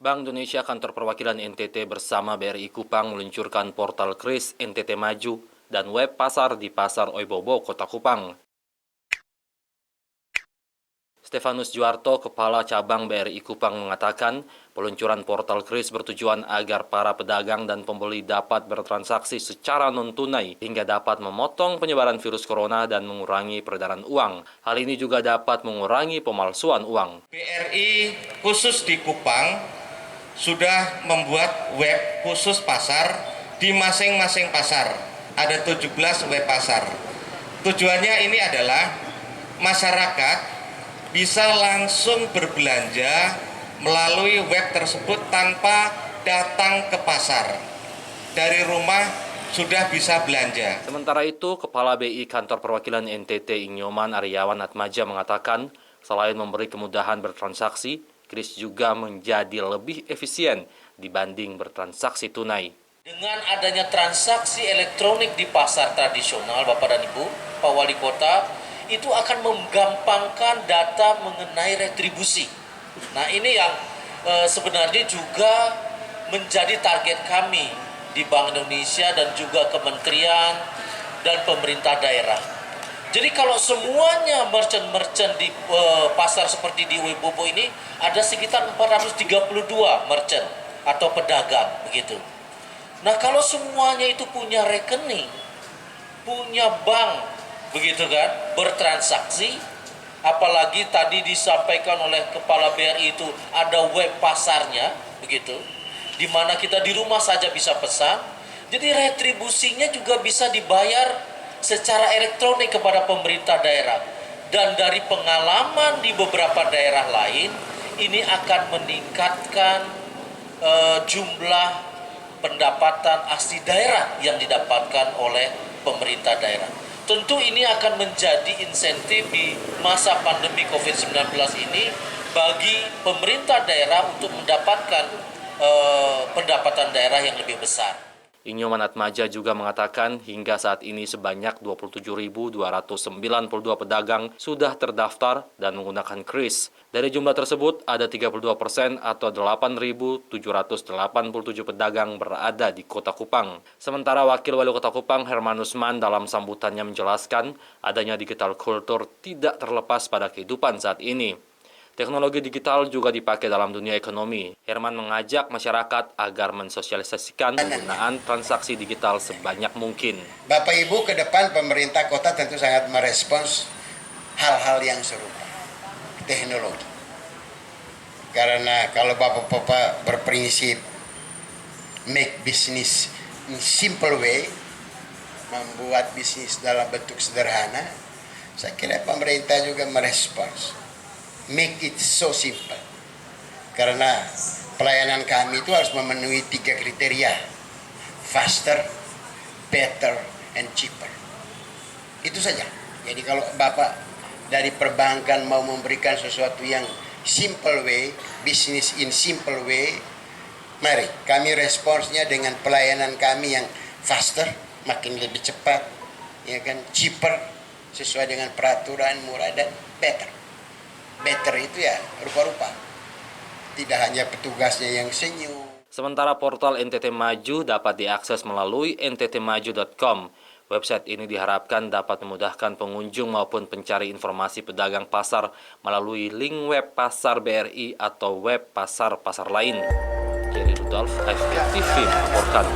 Bank Indonesia Kantor Perwakilan NTT bersama BRI Kupang meluncurkan portal KRIS NTT Maju dan web pasar di Pasar Oibobo, Kota Kupang. Stefanus Juarto, Kepala Cabang BRI Kupang mengatakan, peluncuran portal KRIS bertujuan agar para pedagang dan pembeli dapat bertransaksi secara non-tunai hingga dapat memotong penyebaran virus corona dan mengurangi peredaran uang. Hal ini juga dapat mengurangi pemalsuan uang. BRI khusus di Kupang sudah membuat web khusus pasar di masing-masing pasar. Ada 17 web pasar. Tujuannya ini adalah masyarakat bisa langsung berbelanja melalui web tersebut tanpa datang ke pasar. Dari rumah sudah bisa belanja. Sementara itu, Kepala BI Kantor Perwakilan NTT Inyoman Aryawan Atmaja mengatakan, selain memberi kemudahan bertransaksi, KRIS juga menjadi lebih efisien dibanding bertransaksi tunai. Dengan adanya transaksi elektronik di pasar tradisional, Bapak dan Ibu, Pak Wali Kota, itu akan menggampangkan data mengenai retribusi. Nah, ini yang sebenarnya juga menjadi target kami di Bank Indonesia dan juga kementerian dan pemerintah daerah. Jadi kalau semuanya merchant-merchant di pasar seperti di Oibobo ini ada sekitar 432 merchant atau pedagang begitu. Nah, kalau semuanya itu punya rekening, punya bank, begitu kan, bertransaksi, apalagi tadi disampaikan oleh Kepala BRI itu ada web pasarnya, begitu, di mana kita di rumah saja bisa pesan, jadi retribusinya juga bisa dibayar secara elektronik kepada pemerintah daerah. Dan dari pengalaman di beberapa daerah lain, ini akan meningkatkan jumlah pendapatan asli daerah yang didapatkan oleh pemerintah daerah. Tentu ini akan menjadi insentif di masa pandemi COVID-19 ini bagi pemerintah daerah untuk mendapatkan pendapatan daerah yang lebih besar. Inyoman Atmaja juga mengatakan hingga saat ini sebanyak 27.292 pedagang sudah terdaftar dan menggunakan KRIS. Dari jumlah tersebut, ada 32% atau 8.787 pedagang berada di Kota Kupang. Sementara Wakil Wali Kota Kupang, Herman Usman, dalam sambutannya menjelaskan adanya digital culture tidak terlepas pada kehidupan saat ini. Teknologi digital juga dipakai dalam dunia ekonomi. Herman mengajak masyarakat agar mensosialisasikan penggunaan transaksi digital sebanyak mungkin. Bapak Ibu, ke depan pemerintah kota tentu sangat merespons hal-hal yang serupa, teknologi. Karena kalau Bapak-Bapak berprinsip make business in simple way, membuat bisnis dalam bentuk sederhana, saya kira pemerintah juga merespons. Make it so simple. Karena pelayanan kami itu harus memenuhi 3 kriteria. Faster, better, and cheaper. Itu saja. Jadi kalau Bapak dari perbankan mau memberikan sesuatu yang simple way, business in simple way, mari kami responsnya dengan pelayanan kami yang faster, makin lebih cepat, ya kan, cheaper, sesuai dengan peraturan, murah, dan better. Better itu ya rupa-rupa, tidak hanya petugasnya yang senyum. Sementara portal NTT Maju dapat diakses melalui nttmaju.com. Website ini diharapkan dapat memudahkan pengunjung maupun pencari informasi pedagang pasar melalui link web pasar BRI atau web pasar-pasar lain. Jerry Rudolph, FTV melaporkan.